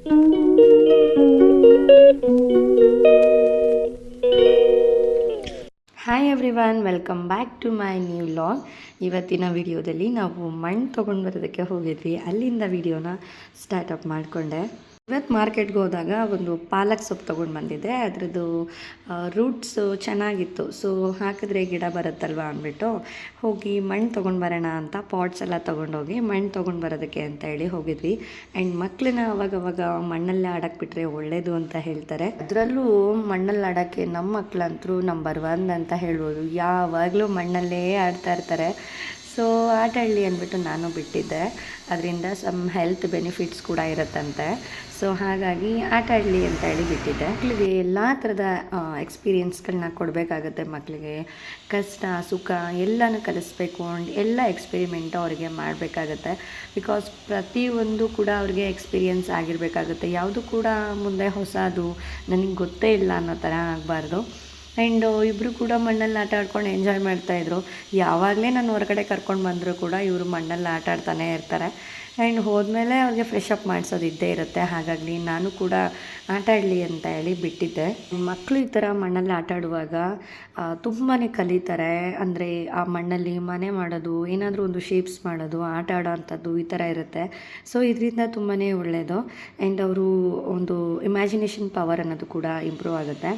Hi everyone, welcome back to my new vlog. ಇವತ್ತಿನ ವಿಡಿಯೋದಲ್ಲಿ ನಾವು ಮಣ್ಣು ತೊಗೊಂಡು ಬರೋದಕ್ಕೆ ಹೋಗಿದ್ವಿ. ಅಲ್ಲಿಂದ ವಿಡಿಯೋನ ಸ್ಟಾರ್ಟಪ್ ಮಾಡಿಕೊಂಡೆ. ಇವತ್ತು ಮಾರ್ಕೆಟ್ಗೆ ಹೋದಾಗ ಒಂದು ಪಾಲಕ್ ಸೊಪ್ಪು ತೊಗೊಂಡು ಬಂದಿದ್ದೆ. ಅದರದ್ದು ರೂಟ್ಸು ಚೆನ್ನಾಗಿತ್ತು. ಸೊ ಹಾಕಿದ್ರೆ ಗಿಡ ಬರುತ್ತಲ್ವ ಅಂದ್ಬಿಟ್ಟು ಹೋಗಿ ಮಣ್ಣು ತೊಗೊಂಡು ಬರೋಣ ಅಂತ ಪಾಟ್ಸ್ ಎಲ್ಲ ತೊಗೊಂಡೋಗಿ ಮಣ್ಣು ತೊಗೊಂಡು ಬರೋದಕ್ಕೆ ಅಂತ ಹೇಳಿ ಹೋಗಿದ್ವಿ. ಆ್ಯಂಡ್ ಮಕ್ಕಳನ್ನ ಅವಾಗವಾಗ ಮಣ್ಣಲ್ಲೇ ಆಡಕ್ಕೆ ಬಿಟ್ಟರೆ ಒಳ್ಳೆಯದು ಅಂತ ಹೇಳ್ತಾರೆ. ಅದರಲ್ಲೂ ಮಣ್ಣಲ್ಲಿ ಆಡೋಕ್ಕೆ ನಮ್ಮ ಮಕ್ಕಳಂತರೂ ನಂಬರ್ 1 ಅಂತ ಹೇಳ್ಬೋದು. ಯಾವಾಗಲೂ ಮಣ್ಣಲ್ಲೇ ಆಡ್ತಾ ಇರ್ತಾರೆ. ಸೊ ಆಟ ಆಡಲಿ ಅಂದ್ಬಿಟ್ಟು ನಾನು ಬಿಟ್ಟಿದ್ದೆ. ಅದರಿಂದ ಸಮ್ ಹೆಲ್ತ್ ಬೆನಿಫಿಟ್ಸ್ ಕೂಡ ಇರುತ್ತಂತೆ. ಸೊ ಹಾಗಾಗಿ ಆಟ ಆಡಲಿ ಅಂತ ಹೇಳಿ ಬಿಟ್ಟಿದ್ದೆ. ಮಕ್ಕಳಿಗೆ ಎಲ್ಲ ಥರದ ಎಕ್ಸ್ಪೀರಿಯೆನ್ಸ್ಗಳನ್ನ ಕೊಡಬೇಕಾಗತ್ತೆ. ಮಕ್ಕಳಿಗೆ ಕಷ್ಟ ಸುಖ ಎಲ್ಲನೂ ಕಲಿಸ್ಬೇಕು. ಎಲ್ಲ ಎಕ್ಸ್ಪೆರಿಮೆಂಟು ಅವರಿಗೆ ಮಾಡಬೇಕಾಗತ್ತೆ. ಬಿಕಾಸ್ ಪ್ರತಿಯೊಂದು ಕೂಡ ಅವ್ರಿಗೆ ಎಕ್ಸ್ಪೀರಿಯೆನ್ಸ್ ಆಗಿರಬೇಕಾಗುತ್ತೆ. ಯಾವುದು ಕೂಡ ಮುಂದೆ ಹೊಸದು ನನಗೆ ಗೊತ್ತೇ ಇಲ್ಲ ಅನ್ನೋ ಥರ ಆಗಬಾರ್ದು. ಆ್ಯಂಡ್ ಇಬ್ಬರು ಕೂಡ ಮಣ್ಣಲ್ಲಿ ಆಟ ಆಡ್ಕೊಂಡು ಎಂಜಾಯ್ ಮಾಡ್ತಾಯಿದ್ರು. ಯಾವಾಗಲೇ ನಾನು ಹೊರಗಡೆ ಕರ್ಕೊಂಡು ಬಂದರೂ ಕೂಡ ಇವರು ಮಣ್ಣಲ್ಲಿ ಆಟ ಆಡ್ತಾನೆ ಇರ್ತಾರೆ. ಆ್ಯಂಡ್ ಹೋದ್ಮೇಲೆ ಅವ್ರಿಗೆ ಫ್ರೆಶ್ ಅಪ್ ಮಾಡಿಸೋದು ಇದ್ದೇ ಇರುತ್ತೆ. ಹಾಗಾಗಿ ನಾನು ಕೂಡ ಆಟ ಆಡಲಿ ಅಂತ ಹೇಳಿ ಬಿಟ್ಟಿದ್ದೆ. ಮಕ್ಕಳು ಈ ಥರ ಮಣ್ಣಲ್ಲಿ ಆಟ ಆಡುವಾಗ ತುಂಬಾ ಕಲಿತಾರೆ. ಅಂದರೆ ಆ ಮಣ್ಣಲ್ಲಿ ಮನೆ ಮಾಡೋದು, ಏನಾದರೂ ಒಂದು ಶೇಪ್ಸ್ ಮಾಡೋದು, ಆಟ ಆಡೋ ಅಂಥದ್ದು ಈ ಥರ ಇರುತ್ತೆ. ಸೊ ಇದರಿಂದ ತುಂಬಾ ಒಳ್ಳೆಯದು. ಆ್ಯಂಡ್ ಅವರು ಒಂದು ಇಮ್ಯಾಜಿನೇಷನ್ ಪವರ್ ಅನ್ನೋದು ಕೂಡ ಇಂಪ್ರೂವ್ ಆಗುತ್ತೆ.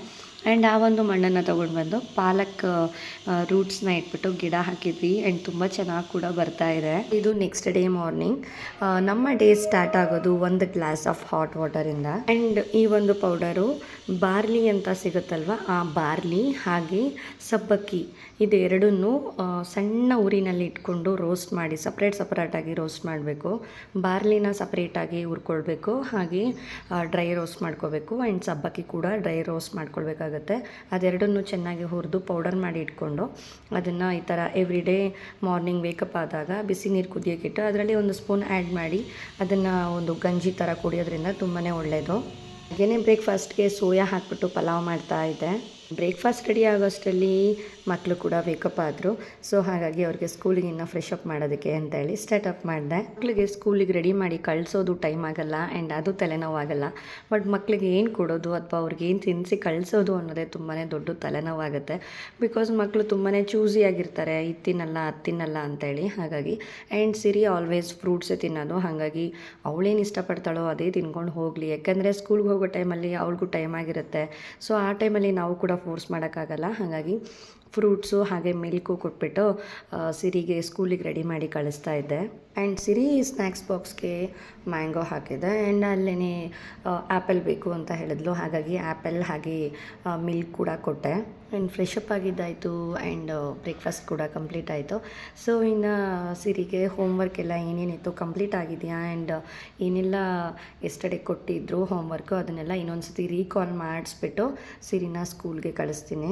ಆ್ಯಂಡ್ ಆ ಒಂದು ಮಣ್ಣನ್ನು ತೊಗೊಂಡು ಬಂದು ಪಾಲಕ್ ರೂಟ್ಸ್ನ ಇಟ್ಬಿಟ್ಟು ಗಿಡ ಹಾಕಿದ್ವಿ. ಆ್ಯಂಡ್ ತುಂಬ ಚೆನ್ನಾಗಿ ಕೂಡ ಬರ್ತಾ ಇದೆ. ಇದು ನೆಕ್ಸ್ಟ್ ಡೇ ಮಾರ್ನಿಂಗ್. ನಮ್ಮ ಡೇ ಸ್ಟಾರ್ಟ್ ಆಗೋದು 1 ಗ್ಲಾಸ್ ಆಫ್ ಹಾಟ್ ವಾಟರಿಂದ. ಆ್ಯಂಡ್ ಈ ಒಂದು ಪೌಡರು ಬಾರ್ಲಿ ಅಂತ ಸಿಗುತ್ತಲ್ವ, ಆ ಬಾರ್ಲಿ ಹಾಗೆ ಸಬ್ಬಕ್ಕಿ ಇದೆರಡನ್ನೂ ಸಣ್ಣ ಉರಿನಲ್ಲಿ ಇಟ್ಕೊಂಡು ರೋಸ್ಟ್ ಮಾಡಿ ಸಪ್ರೇಟಾಗಿ ರೋಸ್ಟ್ ಮಾಡಬೇಕು. ಬಾರ್ಲಿನ ಸಪ್ರೇಟಾಗಿ ಹುರ್ಕೊಳ್ಬೇಕು, ಹಾಗೆ ಡ್ರೈ ರೋಸ್ಟ್ ಮಾಡ್ಕೋಬೇಕು. ಆ್ಯಂಡ್ ಸಬ್ಬಕ್ಕಿ ಕೂಡ ಡ್ರೈ ರೋಸ್ಟ್ ಮಾಡ್ಕೊಳ್ಬೇಕಾಗತ್ತೆ. ಅದೆರಡನ್ನೂ ಚೆನ್ನಾಗಿ ಹುರಿದು ಪೌಡರ್ ಮಾಡಿ ಇಟ್ಕೊಂಡು ಅದನ್ನು ಈ ಥರ ಎವ್ರಿ ಡೇ ಮಾರ್ನಿಂಗ್ ವೇಕಪ್ ಆದಾಗ ಬಿಸಿ ನೀರು ಕುದಿಯೋಕ್ಕಿಟ್ಟು ಅದರಲ್ಲಿ 1 ಸ್ಪೂನ್ ಆ್ಯಡ್ ಮಾಡಿ ಅದನ್ನು ಒಂದು ಗಂಜಿ ಥರ ಕುಡಿಯೋದ್ರಿಂದ ತುಂಬಾ ಒಳ್ಳೆಯದು. ಹಾಗೆಯೇ ಬ್ರೇಕ್ಫಾಸ್ಟ್ಗೆ ಸೋಯಾ ಹಾಕ್ಬಿಟ್ಟು ಪಲಾವ್ ಮಾಡ್ತಾಯಿದ್ದೆ. ಬ್ರೇಕ್ಫಾಸ್ಟ್ ರೆಡಿ ಆಗೋಷ್ಟರಲ್ಲಿ ಮಕ್ಕಳು ಕೂಡ ವೇಕಪ್ ಆದರು. ಸೊ ಹಾಗಾಗಿ ಅವ್ರಿಗೆ ಸ್ಕೂಲಿಗೆ ಇನ್ನೂ ಫ್ರೆಶ್ ಅಪ್ ಮಾಡೋದಕ್ಕೆ ಅಂತೇಳಿ ಸ್ಟಾರ್ಟಪ್ ಮಾಡಿದೆ. ಮಕ್ಕಳಿಗೆ ಸ್ಕೂಲಿಗೆ ರೆಡಿ ಮಾಡಿ ಕಳಿಸೋದು ಟೈಮ್ ಆಗೋಲ್ಲ. ಆ್ಯಂಡ್ ಅದು ತಲೆನೋವಾಗಲ್ಲ. ಬಟ್ ಮಕ್ಕಳಿಗೆ ಏನು ಕೊಡೋದು ಅಥವಾ ಅವ್ರಿಗೆ ಏನು ತಿನ್ನಿಸಿ ಕಳಿಸೋದು ಅನ್ನೋದೇ ತುಂಬಾ ದೊಡ್ಡ ತಲೆನೋವಾಗುತ್ತೆ. ಬಿಕಾಸ್ ಮಕ್ಕಳು ತುಂಬಾ ಚೂಸಿಯಾಗಿರ್ತಾರೆ, ಇದು ತಿನ್ನಲ್ಲ ಅದು ತಿನ್ನಲ್ಲ ಅಂತೇಳಿ. ಹಾಗಾಗಿ ಆ್ಯಂಡ್ ಸಿರಿ ಆಲ್ವೇಸ್ ಫ್ರೂಟ್ಸೇ ತಿನ್ನೋದು. ಹಾಗಾಗಿ ಅವಳೇನು ಇಷ್ಟಪಡ್ತಾಳೋ ಅದೇ ತಿನ್ಕೊಂಡು ಹೋಗಲಿ. ಯಾಕೆಂದರೆ ಸ್ಕೂಲ್ಗೆ ಹೋಗೋ ಟೈಮಲ್ಲಿ ಅವಳಿಗೂ ಟೈಮ್ ಆಗಿರುತ್ತೆ. ಸೊ ಆ ಟೈಮಲ್ಲಿ ನಾವು ಕೂಡ ಫೋರ್ಸ್ ಮಾಡೋಕ್ಕಾಗಲ್ಲ. ಹಾಗಾಗಿ ಫ್ರೂಟ್ಸು ಹಾಗೆ ಮಿಲ್ಕು ಕೊಟ್ಬಿಟ್ಟು ಸಿರಿಗೆ ಸ್ಕೂಲಿಗೆ ರೆಡಿ ಮಾಡಿ ಕಳಿಸ್ತಾ ಇದ್ದೆ. ಆ್ಯಂಡ್ ಸಿರಿ ಸ್ನ್ಯಾಕ್ಸ್ ಬಾಕ್ಸ್ಗೆ ಮ್ಯಾಂಗೋ ಹಾಕಿದೆ. ಆ್ಯಂಡ್ ಅಲ್ಲೇ ಆ್ಯಪಲ್ ಬೇಕು ಅಂತ ಹೇಳಿದ್ಲು. ಹಾಗಾಗಿ ಆ್ಯಪಲ್ ಹಾಗೆ ಮಿಲ್ಕ್ ಕೂಡ ಕೊಟ್ಟೆ. ಆ್ಯಂಡ್ ಫ್ರೆಶ್ ಅಪ್ ಆಗಿದ್ದಾಯಿತು. ಆ್ಯಂಡ್ ಬ್ರೇಕ್ಫಾಸ್ಟ್ ಕೂಡ ಕಂಪ್ಲೀಟ್ ಆಯಿತು. ಸೊ ಇನ್ನು ಸಿರಿಗೆ ಹೋಮ್ವರ್ಕ್ ಎಲ್ಲ ಏನೇನಿತ್ತು ಕಂಪ್ಲೀಟ್ ಆಗಿದೆಯಾ, ಆ್ಯಂಡ್ ಏನೆಲ್ಲ ಎಸ್ಟರ್ಡೇ ಕೊಟ್ಟಿದ್ರು ಹೋಮ್ವರ್ಕು ಅದನ್ನೆಲ್ಲ ಇನ್ನೊಂದು ಸತಿ ರೀಕಾಲ್ ಮಾಡಿಸ್ಬಿಟ್ಟು ಸಿರಿನ ಸ್ಕೂಲ್ಗೆ ಕಳಿಸ್ತೀನಿ.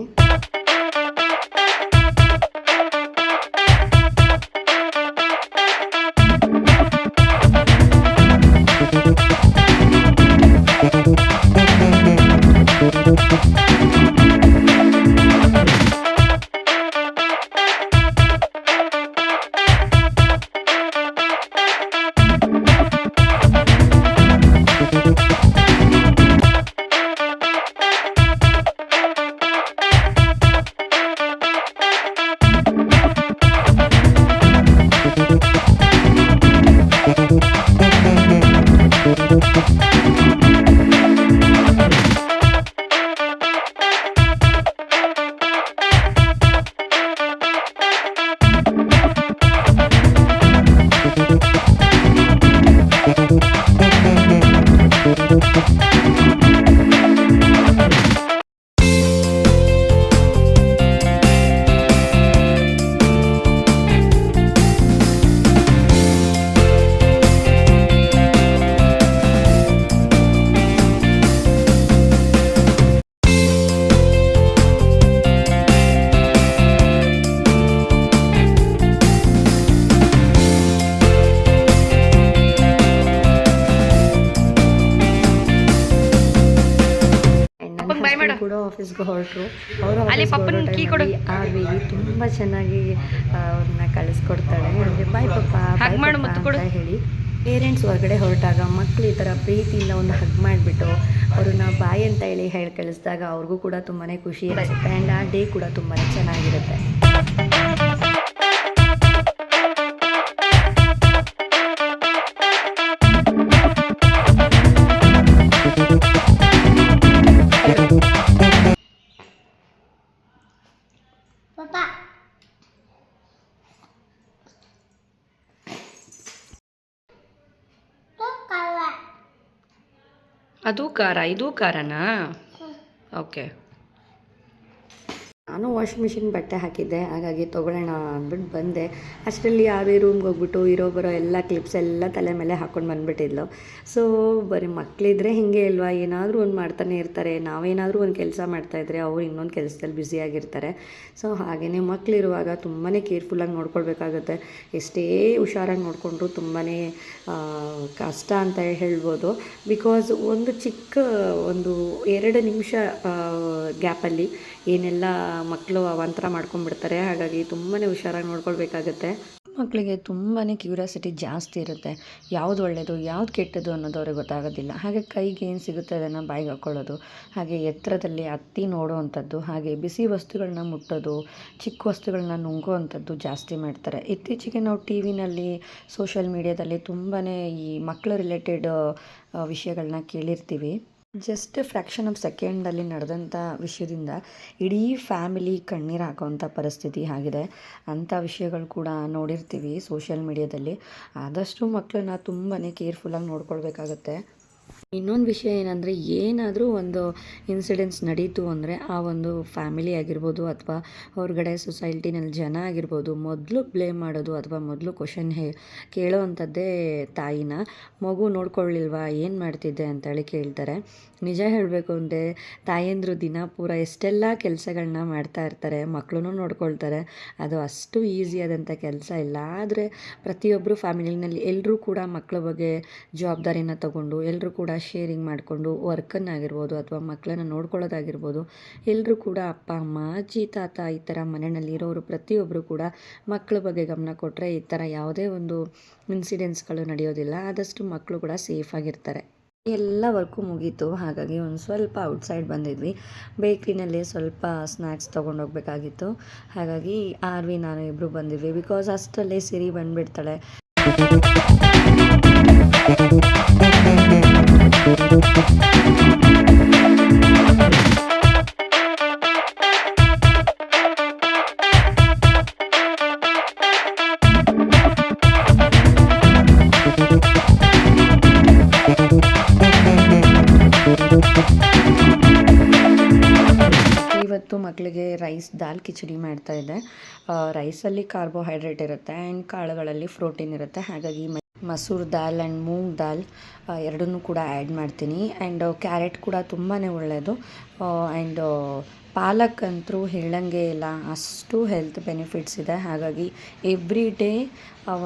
ಕೂಡ ಆಫೀಸ್ಗೆ ಹೊರಟರು. ಅವರು ಆರ್ವಿ ತುಂಬ ಚೆನ್ನಾಗಿ ಅವ್ರನ್ನ ಕಳಿಸ್ಕೊಡ್ತಾಳೆ. ಅಂದರೆ ಬಾಯ್ ಪಪ್ಪ ಅಂತ ಹೇಳಿ ಪೇರೆಂಟ್ಸ್ ಹೊರಗಡೆ ಹೊರಟಾಗ ಮಕ್ಕಳು ಈ ಥರ ಪ್ರೀತಿಯಿಂದ ಒಂದು ಹಗ್ ಮಾಡಿಬಿಟ್ಟು ಅವ್ರನ್ನ ಬಾಯಿ ಅಂತ ಹೇಳಿ ಕಳಿಸಿದಾಗ ಅವ್ರಿಗೂ ಕೂಡ ತುಂಬಾ ಖುಷಿ ಇರುತ್ತೆ ಆ್ಯಂಡ್ ಆ ಡೇ ಕೂಡ ತುಂಬಾ ಚೆನ್ನಾಗಿರುತ್ತೆ. ಅದು ಖಾರ, ಇದು ಖಾರನಾ? ಓಕೆ. ನಾನು ವಾಷಿಂಗ್ ಮಿಷಿನ್ ಬಟ್ಟೆ ಹಾಕಿದ್ದೆ, ಹಾಗಾಗಿ ತೊಗೊಳ್ಳೋಣ ಅಂದ್ಬಿಟ್ಟು ಬಂದೆ. ಅಷ್ಟರಲ್ಲಿ ಯಾವುದೇ ರೂಮ್ಗೆ ಹೋಗ್ಬಿಟ್ಟು ಇರೋ ಬರೋ ಎಲ್ಲ ಕ್ಲಿಪ್ಸ್ ಎಲ್ಲ ತಲೆ ಮೇಲೆ ಹಾಕ್ಕೊಂಡು ಬಂದುಬಿಟ್ಟಿದ್ಲು. ಸೊ ಬರೀ ಮಕ್ಕಳಿದ್ರೆ ಹಿಂಗೆ ಅಲ್ವಾ, ಏನಾದರೂ ಒಂದು ಮಾಡ್ತಾನೆ ಇರ್ತಾರೆ. ನಾವೇನಾದರೂ ಒಂದು ಕೆಲಸ ಮಾಡ್ತಾಯಿದ್ರೆ ಅವ್ರು ಇನ್ನೊಂದು ಕೆಲಸದಲ್ಲಿ ಬ್ಯುಸಿಯಾಗಿರ್ತಾರೆ. ಸೊ ಹಾಗೆಯೇ ಮಕ್ಕಳಿರುವಾಗ ತುಂಬಾ ಕೇರ್ಫುಲ್ಲಾಗಿ ನೋಡ್ಕೊಳ್ಬೇಕಾಗುತ್ತೆ. ಎಷ್ಟೇ ಹುಷಾರಾಗಿ ನೋಡಿಕೊಂಡ್ರು ತುಂಬಾ ಕಷ್ಟ ಅಂತ ಹೇಳ್ಬೋದು. ಬಿಕಾಸ್ ಒಂದು ಚಿಕ್ಕ ಒಂದು 2 ನಿಮಿಷ ಗ್ಯಾಪಲ್ಲಿ ಏನೆಲ್ಲ ಮಕ್ಕಳು ಅವಾಂತರ ಮಾಡ್ಕೊಂಡ್ಬಿಡ್ತಾರೆ. ಹಾಗಾಗಿ ತುಂಬಾ ಹುಷಾರಾಗಿ ನೋಡ್ಕೊಳ್ಬೇಕಾಗತ್ತೆ. ಮಕ್ಕಳಿಗೆ ತುಂಬಾ ಕ್ಯೂರಿಯಾಸಿಟಿ ಜಾಸ್ತಿ ಇರುತ್ತೆ. ಯಾವುದು ಒಳ್ಳೆಯದು ಯಾವುದು ಕೆಟ್ಟದ್ದು ಅನ್ನೋದು ಅವ್ರಿಗೆ ಗೊತ್ತಾಗೋದಿಲ್ಲ. ಹಾಗೆ ಕೈಗೆ ಏನು ಸಿಗುತ್ತೆ ಅದನ್ನು ಬಾಯಿಗೆ ಹಾಕ್ಕೊಳ್ಳೋದು, ಹಾಗೆ ಎತ್ತರದಲ್ಲಿ ಹತ್ತಿ ನೋಡೋ ಅಂಥದ್ದು, ಹಾಗೆ ಬಿಸಿ ವಸ್ತುಗಳನ್ನ ಮುಟ್ಟೋದು, ಚಿಕ್ಕ ವಸ್ತುಗಳನ್ನ ನುಂಗೋ ಅಂಥದ್ದು ಜಾಸ್ತಿ ಮಾಡ್ತಾರೆ. ಇತ್ತೀಚೆಗೆ ನಾವು ಟಿ ವಿನಲ್ಲಿ ಸೋಷಿಯಲ್ ಮೀಡ್ಯಾದಲ್ಲಿ ತುಂಬಾ ಈ ಮಕ್ಕಳು ರಿಲೇಟೆಡ್ ವಿಷಯಗಳನ್ನ ಕೇಳಿರ್ತೀವಿ. ಜಸ್ಟ್ ಫ್ರ್ಯಾಕ್ಷನ್ ಆಫ್ ಸೆಕೆಂಡಲ್ಲಿ ನಡೆದಂಥ ವಿಷಯದಿಂದ ಇಡೀ ಫ್ಯಾಮಿಲಿ ಕಣ್ಣೀರು ಹಾಕೋವಂಥ ಪರಿಸ್ಥಿತಿ ಆಗಿದೆ. ಅಂಥ ವಿಷಯಗಳು ಕೂಡ ನೋಡಿರ್ತೀವಿ ಸೋಷಿಯಲ್ ಮೀಡ್ಯಾದಲ್ಲಿ. ಆದಷ್ಟು ಮಕ್ಕಳನ್ನ ತುಂಬಾ ಕೇರ್ಫುಲ್ಲಾಗಿ ನೋಡ್ಕೊಳ್ಬೇಕಾಗತ್ತೆ. ಇನ್ನೊಂದು ವಿಷಯ ಏನಂದರೆ, ಏನಾದರೂ ಒಂದು ಇನ್ಸಿಡೆಂಟ್ಸ್ ನಡೀತು ಅಂದರೆ ಆ ಒಂದು ಫ್ಯಾಮಿಲಿ ಆಗಿರ್ಬೋದು ಅಥವಾ ಹೊರಗಡೆ ಸೊಸೈಟಿನಲ್ಲಿ ಜನ ಆಗಿರ್ಬೋದು, ಮೊದಲು ಬ್ಲೇಮ್ ಮಾಡೋದು ಅಥವಾ ಮೊದಲು ಕ್ವಶನ್ ಕೇಳೋ ಅಂಥದ್ದೇ ತಾಯಿನ. ಮಗು ನೋಡ್ಕೊಳ್ಳಿಲ್ವಾ, ಏನು ಮಾಡ್ತಿದ್ದೆ ಅಂತೇಳಿ ಕೇಳ್ತಾರೆ. ನಿಜ ಹೇಳಬೇಕು ಅಂದರೆ ತಾಯಂದಿರು ದಿನ ಪೂರ ಎಷ್ಟೆಲ್ಲ ಕೆಲಸಗಳನ್ನ ಮಾಡ್ತಾ ಇರ್ತಾರೆ, ಮಕ್ಕಳನ್ನೂ ನೋಡ್ಕೊಳ್ತಾರೆ. ಅದು ಅಷ್ಟು ಈಸಿಯಾದಂಥ ಕೆಲಸ ಇಲ್ಲ. ಆದರೆ ಪ್ರತಿಯೊಬ್ಬರು ಫ್ಯಾಮಿಲಿನಲ್ಲಿ ಎಲ್ಲರೂ ಕೂಡ ಮಕ್ಕಳ ಬಗ್ಗೆ ಜವಾಬ್ದಾರಿನ ತಗೊಂಡು ಎಲ್ಲರೂ ಕೂಡ ಶೇರಿಂಗ್ ಮಾಡಿಕೊಂಡು ವರ್ಕನ್ನಾಗಿರ್ಬೋದು ಅಥವಾ ಮಕ್ಕಳನ್ನು ನೋಡ್ಕೊಳ್ಳೋದಾಗಿರ್ಬೋದು, ಎಲ್ಲರೂ ಕೂಡ ಅಪ್ಪ ಅಮ್ಮ ಅಜ್ಜಿ ತಾತ ಈ ಥರ ಮನೆಯಲ್ಲಿ ಇರೋರು ಪ್ರತಿಯೊಬ್ಬರು ಕೂಡ ಮಕ್ಕಳ ಬಗ್ಗೆ ಗಮನ ಕೊಟ್ಟರೆ ಈ ಥರ ಯಾವುದೇ ಒಂದು ಇನ್ಸಿಡೆಂಟ್ಸ್ಗಳು ನಡೆಯೋದಿಲ್ಲ. ಆದಷ್ಟು ಮಕ್ಕಳು ಕೂಡ ಸೇಫಾಗಿರ್ತಾರೆ. ಎಲ್ಲ ವರ್ಕು ಮುಗೀತು. ಹಾಗಾಗಿ ಒಂದು ಸ್ವಲ್ಪ ಔಟ್ಸೈಡ್ ಬಂದಿದ್ವಿ. ಬೇಕ್ರಿನಲ್ಲಿ ಸ್ವಲ್ಪ ಸ್ನ್ಯಾಕ್ಸ್ ತೊಗೊಂಡೋಗ್ಬೇಕಾಗಿತ್ತು. ಹಾಗಾಗಿ ಆರ್ವಿ ನಾನು ಇಬ್ಬರು ಬಂದಿದ್ವಿ. ಬಿಕಾಸ್ ಅಷ್ಟರಲ್ಲೇ ಸಿರಿ ಬಂದುಬಿಡ್ತಾಳೆ. ಇವತ್ತು ಮಕ್ಕಳಿಗೆ ರೈಸ್ ದಾಲ್ ಕಿಚಡಿ ಮಾಡ್ತಾಯಿದ್ದೆ. ರೈಸಲ್ಲಿ ಕಾರ್ಬೋಹೈಡ್ರೇಟ್ ಇರುತ್ತೆ ಆ್ಯಂಡ್ ಕಾಳುಗಳಲ್ಲಿ ಪ್ರೋಟೀನ್ ಇರುತ್ತೆ. ಹಾಗಾಗಿ ಮಸೂರ್ ದಾಲ್ ಆ್ಯಂಡ್ ಮೂಂಗ್ ದಾಲ್ ಎರಡನ್ನೂ ಕೂಡ ಆ್ಯಡ್ ಮಾಡ್ತೀನಿ. ಆ್ಯಂಡ್ ಕ್ಯಾರೆಟ್ ಕೂಡ ತುಂಬಾ ಒಳ್ಳೆಯದು. ಆ್ಯಂಡ್ ಪಾಲಕ್ ಅಂತೂ ಹೇಳಂಗೆ ಇಲ್ಲ, ಅಷ್ಟು ಹೆಲ್ತ್ ಬೆನಿಫಿಟ್ಸ್ ಇದೆ. ಹಾಗಾಗಿ ಎವ್ರಿ ಡೇ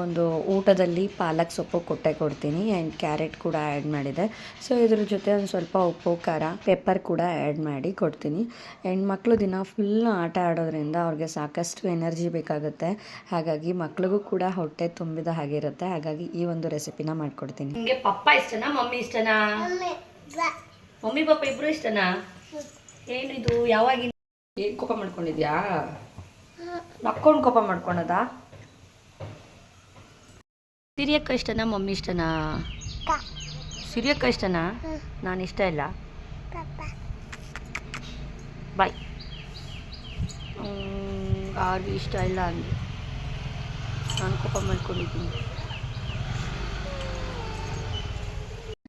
ಒಂದು ಊಟದಲ್ಲಿ ಪಾಲಕ್ ಸೊಪ್ಪು ಕೊಡ್ತೀನಿ. ಆ್ಯಂಡ್ ಕ್ಯಾರೆಟ್ ಕೂಡ ಆ್ಯಡ್ ಮಾಡಿದೆ. ಸೊ ಇದ್ರ ಜೊತೆ ಒಂದು ಸ್ವಲ್ಪ ಉಪ್ಪು ಖಾರ ಪೆಪ್ಪರ್ ಕೂಡ ಆ್ಯಡ್ ಮಾಡಿ ಕೊಡ್ತೀನಿ. ಆ್ಯಂಡ್ ಮಕ್ಕಳು ದಿನ ಫುಲ್ ಆಟ ಆಡೋದ್ರಿಂದ ಅವ್ರಿಗೆ ಸಾಕಷ್ಟು ಎನರ್ಜಿ ಬೇಕಾಗುತ್ತೆ. ಹಾಗಾಗಿ ಮಕ್ಳಿಗೂ ಕೂಡ ಹೊಟ್ಟೆ ತುಂಬಿದ ಹಾಗಿರುತ್ತೆ. ಹಾಗಾಗಿ ಈ ಒಂದು ರೆಸಿಪಿನ ಮಾಡಿಕೊಡ್ತೀನಿ. ನಿಮಗೆ ಪಪ್ಪ ಇಷ್ಟನಾ ಮಮ್ಮಿ ಇಷ್ಟನಾ? ಮಮ್ಮಿ ಪಪ್ಪ ಇಬ್ಬರು ಇಷ್ಟನಾ? ಏನಿದು ಯಾವಾಗಿನ ಏನು ಕೋಪ ಮಾಡ್ಕೊಂಡಿದ್ಯಾ? ನಕ್ಕೊಂಡು ಕೋಪ ಮಾಡ್ಕೊಳೋದಾ? ಸಿರಿಯಕ್ಕ ಇಷ್ಟನಾ ಮಮ್ಮಿ ಇಷ್ಟನಾ? ಸಿರಿಯಕ್ಕ ಇಷ್ಟನಾ? ನಾನು ಇಷ್ಟ ಇಲ್ಲ. ಬಾಯ್. ಆರ್ವಿ ಇಷ್ಟ ಇಲ್ಲ ಅಂದೆ, ನಾನು ಕೋಪ ಮಾಡ್ಕೊಂಡಿದ್ದೀನಿ.